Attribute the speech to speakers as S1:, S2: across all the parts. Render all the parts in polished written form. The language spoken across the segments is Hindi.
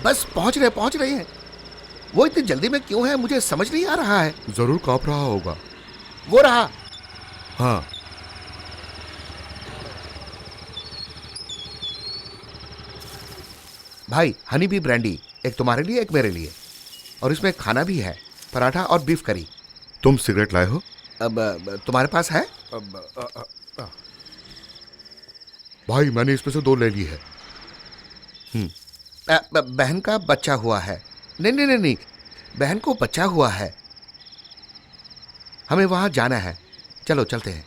S1: बस पहुंच रहे हैं। वो इतनी जल्दी में क्यों है मुझे समझ नहीं आ रहा है।
S2: जरूर कांप रहा होगा।
S1: वो रहा।
S2: हाँ,
S1: भाई हनी बी ब्रांडी, एक तुम्हारे लिए एक मेरे लिए, और इसमें खाना भी है, पराठा और बीफ करी।
S2: तुम सिगरेट लाए हो?
S1: अब तुम्हारे पास है?
S2: भाई मैंने इसमें से 2 ले ली है।
S1: बहन का बच्चा हुआ है। नहीं नहीं नहीं नहीं, बहन को बच्चा हुआ है, हमें वहां जाना है, चलो चलते हैं।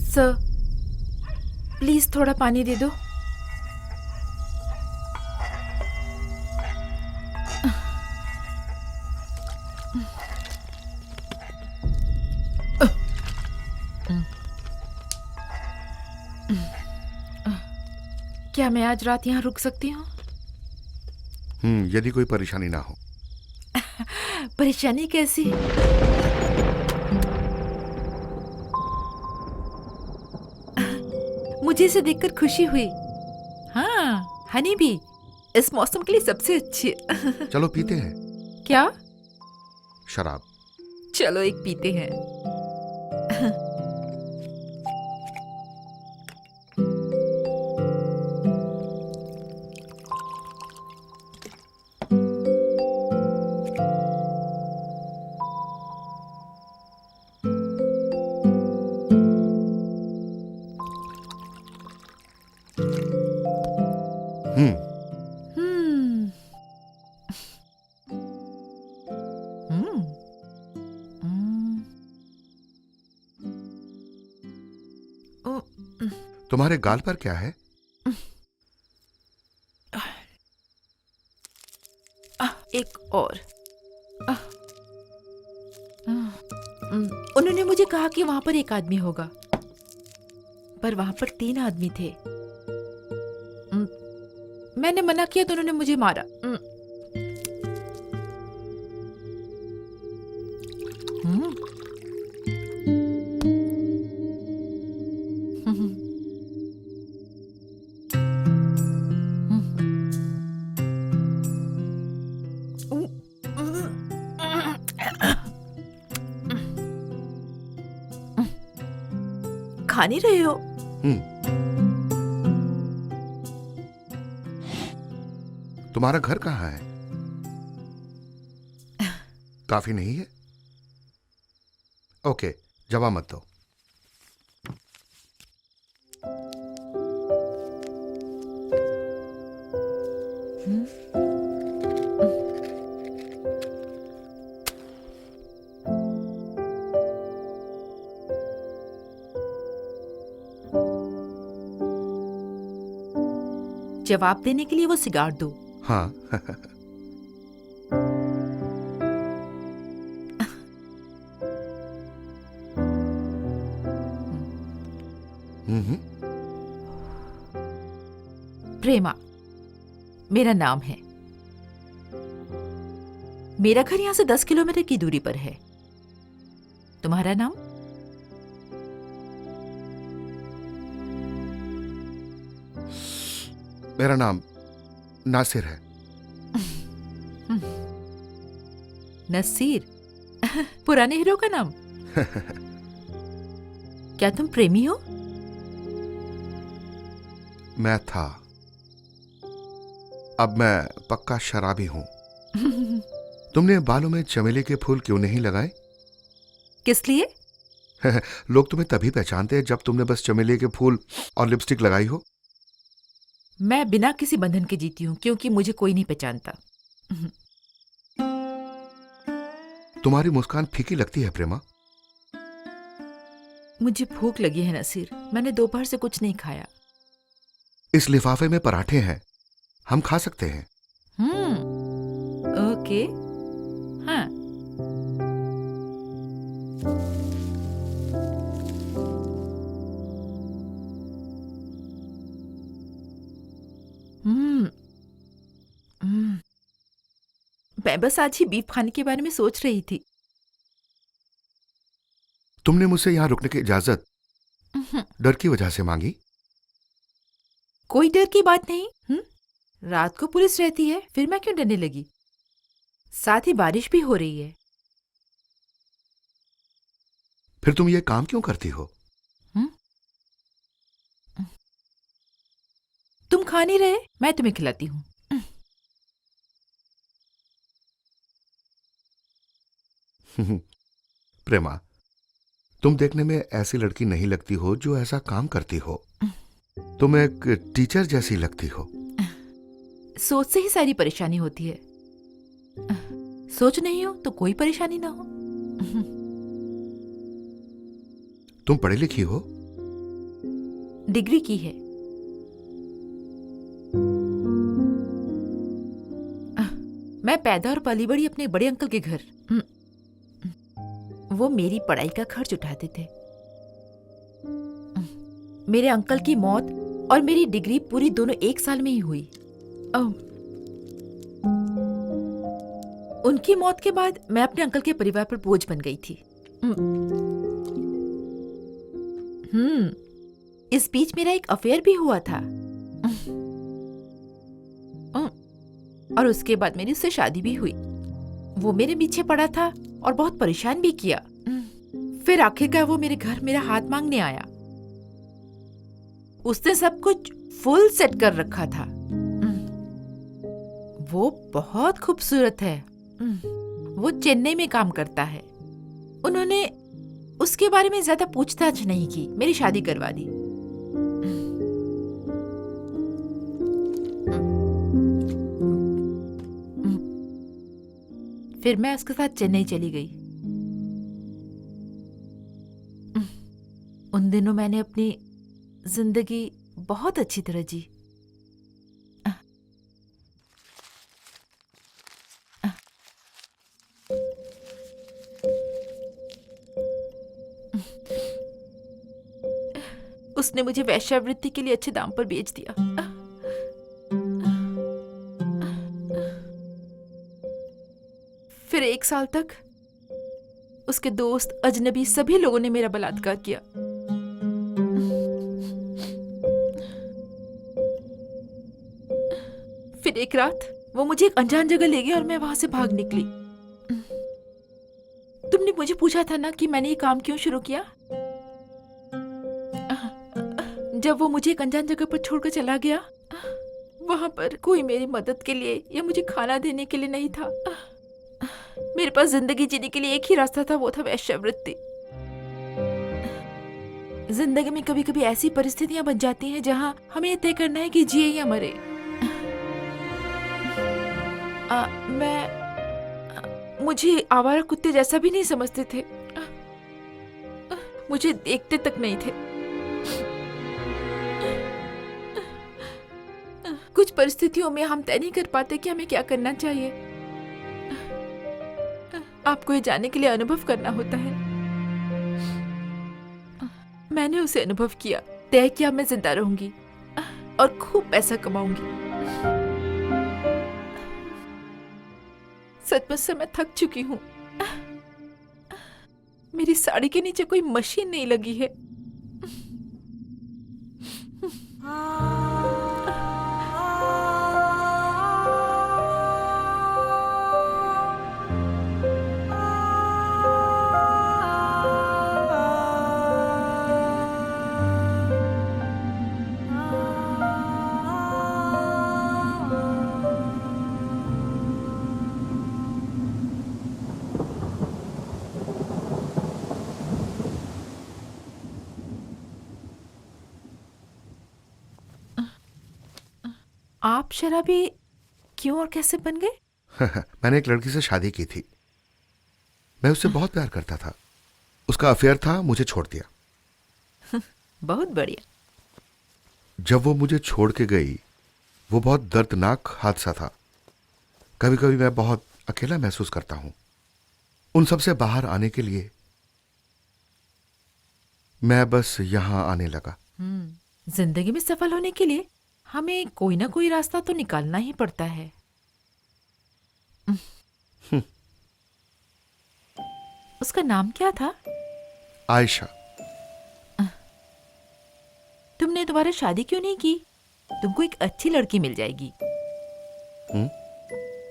S3: सर, प्लीज थोड़ा पानी दे दो। क्या मैं आज रात यहाँ रुक सकती हूँ?
S1: यदि कोई परेशानी ना हो।
S3: परेशानी कैसी? मुझे इसे देखकर खुशी हुई। हाँ, हनी भी इस मौसम के लिए सबसे अच्छी है।
S1: चलो पीते हैं।
S3: क्या?
S1: शराब।
S3: चलो एक पीते हैं।
S1: हम्म
S3: हम्म हम्म हम्म। ओ,
S1: तुम्हारे गाल पर क्या है?
S3: एक और। उन्होंने मुझे कहा कि वहां पर एक आदमी होगा, पर वहां पर 3 आदमी थे। मैंने मना किया तो उन्होंने मुझे मारा। खा नहीं रहे हो?
S1: तुम्हारा घर कहाँ है? काफी नहीं है? ओके, जवाब मत दो।
S3: जवाब देने के लिए वो सिगार दो।
S1: हाँ।
S3: प्रेमा मेरा नाम है। मेरा घर यहां से 10 किलोमीटर की दूरी पर है। तुम्हारा नाम?
S1: मेरा नाम नासिर है।
S3: नसीर? पुराने हीरो का नाम। क्या तुम प्रेमी हो?
S1: मैं था, अब मैं पक्का शराबी हूं। तुमने बालों में चमेली के फूल क्यों नहीं लगाए?
S3: किस लिए?
S1: लोग तुम्हें तभी पहचानते हैं जब तुमने बस चमेली के फूल और लिपस्टिक लगाई हो।
S3: मैं बिना किसी बंधन के जीती हूँ क्योंकि मुझे कोई नहीं पहचानता।
S1: तुम्हारी मुस्कान फीकी लगती है प्रेमा।
S3: मुझे भूख लगी है नसीर, मैंने दोपहर से कुछ नहीं खाया।
S1: इस लिफाफे में पराठे हैं, हम खा सकते हैं।
S3: ओके। हाँ। मैं बस आज ही बीफ खाने के बारे में सोच रही थी।
S1: तुमने मुझसे यहां रुकने की इजाजत डर की वजह से मांगी?
S3: कोई डर की बात नहीं। रात को पुलिस रहती है, फिर मैं क्यों डरने लगी? साथ ही बारिश भी हो रही है।
S1: फिर तुम ये काम क्यों करती हो?
S3: तुम खा नहीं रहे, मैं तुम्हें खिलाती हूँ।
S1: प्रेमा, तुम देखने में ऐसी लड़की नहीं लगती हो जो ऐसा काम करती हो। तुम एक टीचर जैसी लगती हो।
S3: सोच से ही सारी परेशानी होती है। सोच नहीं हो तो कोई परेशानी ना हो।
S1: तुम पढ़ी लिखी हो?
S3: डिग्री की है। मैं पैदा और पली बड़ी अपने बड़े अंकल के घर। वो मेरी पढ़ाई का खर्च उठाते थे। मेरे अंकल की मौत और मेरी डिग्री पूरी दोनों एक साल में ही हुई। उनकी मौत के बाद मैं अपने अंकल के परिवार पर बोझ बन गई थी। इस बीच मेरा एक अफेयर भी हुआ था। और उसके बाद मेरी उससे शादी भी हुई। वो मेरे पीछे पड़ा था और बहुत परेशान भी किया। फिर आखिरकार वो मेरे घर मेरा हाथ मांगने आया। उसने सब कुछ फुल सेट कर रखा था। वो बहुत खूबसूरत है। वो चेन्नई में काम करता है। उन्होंने उसके बारे में ज्यादा पूछताछ नहीं की, मेरी शादी करवा दी। फिर मैं उसके साथ चेन्नई चली गई। उन दिनों मैंने अपनी जिंदगी बहुत अच्छी तरह जी। उसने मुझे वेश्यावृत्ति के लिए अच्छे दाम पर बेच दिया। फिर 1 साल तक उसके दोस्त, अजनबी सभी लोगों ने मेरा बलात्कार किया। फिर एक रात वो मुझे एक अनजान जगह ले गया और मैं वहां से भाग निकली। तुमने मुझे पूछा था ना कि मैंने ये काम क्यों शुरू किया। जब वो मुझे एक अनजान जगह पर छोड़कर चला गया, वहां पर कोई मेरी मदद के लिए या मुझे खाना देने के लिए नहीं था। मेरे पास जिंदगी जीने के लिए एक ही रास्ता था, वो था वेश्यावृत्ति। जिंदगी में कभी कभी ऐसी परिस्थितियां बन जाती हैं जहां हमें ये तय करना है कि जिए या मरे। मुझे आवारा कुत्ते जैसा भी नहीं समझते थे। मुझे देखते तक नहीं थे। कुछ परिस्थितियों में हम तय नहीं कर पाते कि हमें क्या करना चाहिए। आपको ये जानने के लिए अनुभव करना होता है। मैंने उसे अनुभव किया, तय किया मैं जिंदा रहूंगी और खूब पैसा कमाऊंगी। सचमुच से मैं थक चुकी हूँ। मेरी साड़ी के नीचे कोई मशीन नहीं लगी है। आप शराबी क्यों और कैसे बन गए?
S1: मैंने एक लड़की से शादी की थी। मैं उससे बहुत प्यार करता था। उसका अफेयर था, मुझे छोड़ दिया।
S3: बहुत बढ़िया।
S1: जब वो मुझे छोड़ के गई, वो बहुत दर्दनाक हादसा था। कभी कभी मैं बहुत अकेला महसूस करता हूं। उन सब से बाहर आने के लिए मैं बस यहां आने लगा।
S3: जिंदगी में सफल होने के लिए हमें कोई ना कोई रास्ता तो निकालना ही पड़ता है। उसका नाम क्या था?
S1: आयशा।
S3: तुमने दोबारा शादी क्यों नहीं की? तुमको एक अच्छी लड़की मिल जाएगी।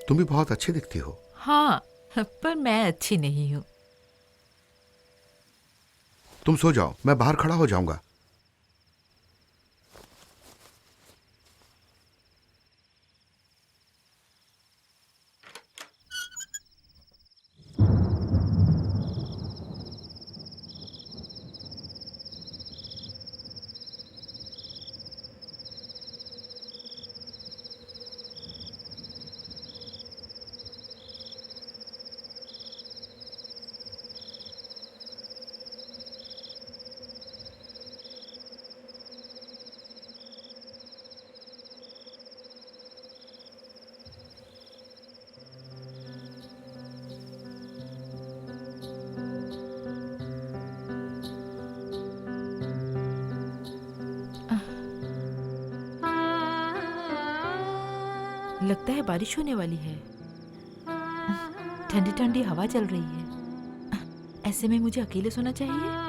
S1: तुम भी बहुत अच्छी दिखती हो।
S3: हाँ, पर मैं अच्छी नहीं हूँ।
S1: तुम सो जाओ, मैं बाहर खड़ा हो जाऊंगा।
S3: लगता है बारिश होने वाली है। ठंडी ठंडी हवा चल रही है। ऐसे में मुझे अकेले सोना चाहिए।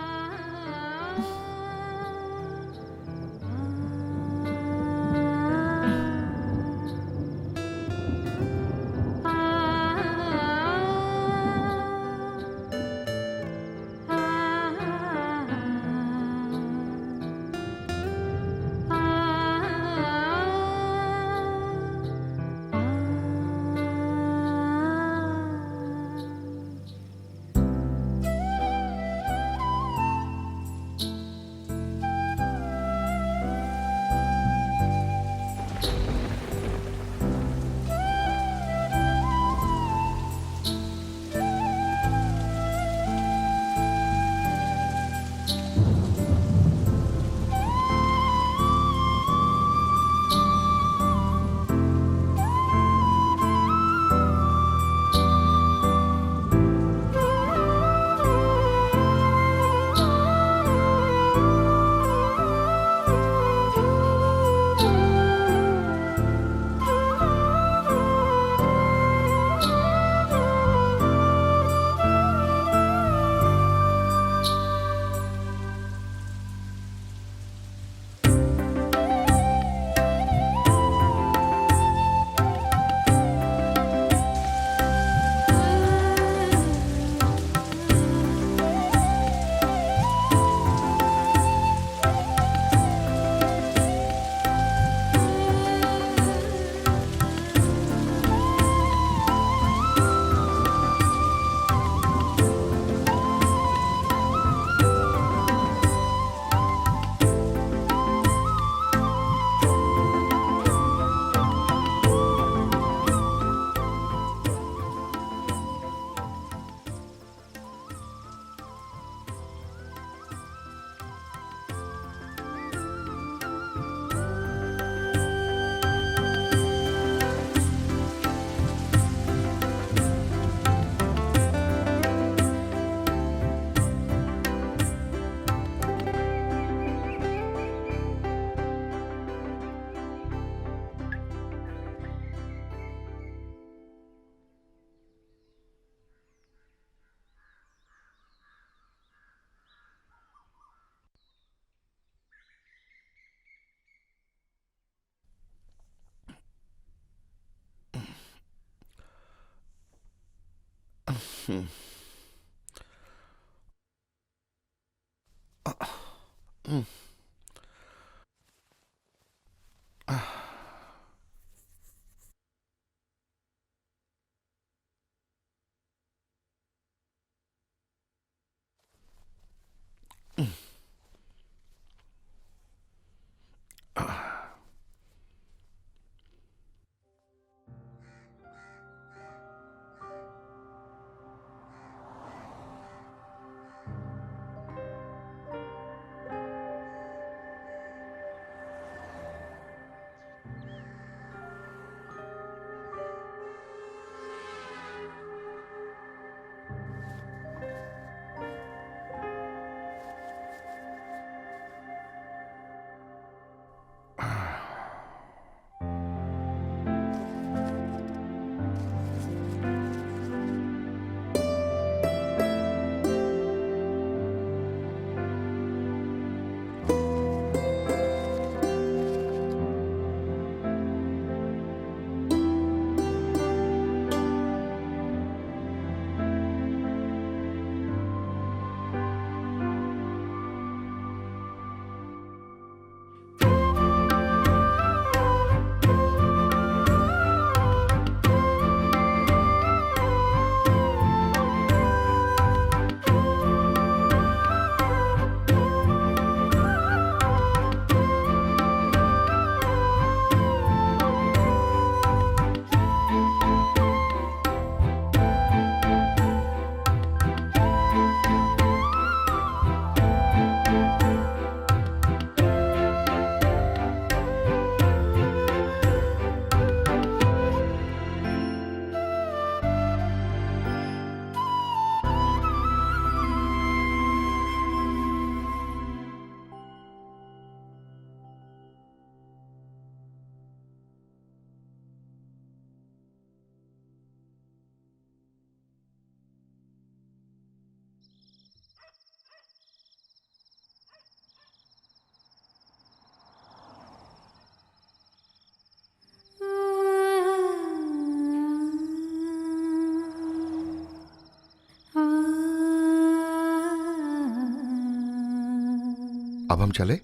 S1: अब हम चले?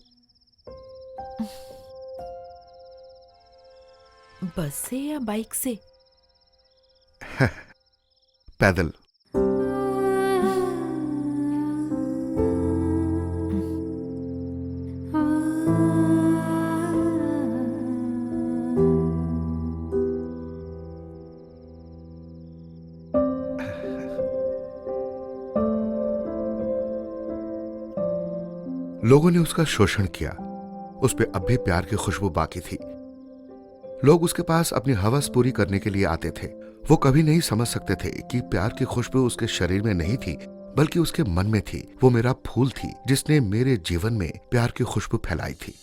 S3: बस से या बाइक से?
S1: पैदल। लोगों ने उसका शोषण किया। उस पे अब भी प्यार की खुशबू बाकी थी। लोग उसके पास अपनी हवस पूरी करने के लिए आते थे। वो कभी नहीं समझ सकते थे कि प्यार की खुशबू उसके शरीर में नहीं थी, बल्कि उसके मन में थी। वो मेरा फूल थी जिसने मेरे जीवन में प्यार की खुशबू फैलाई थी।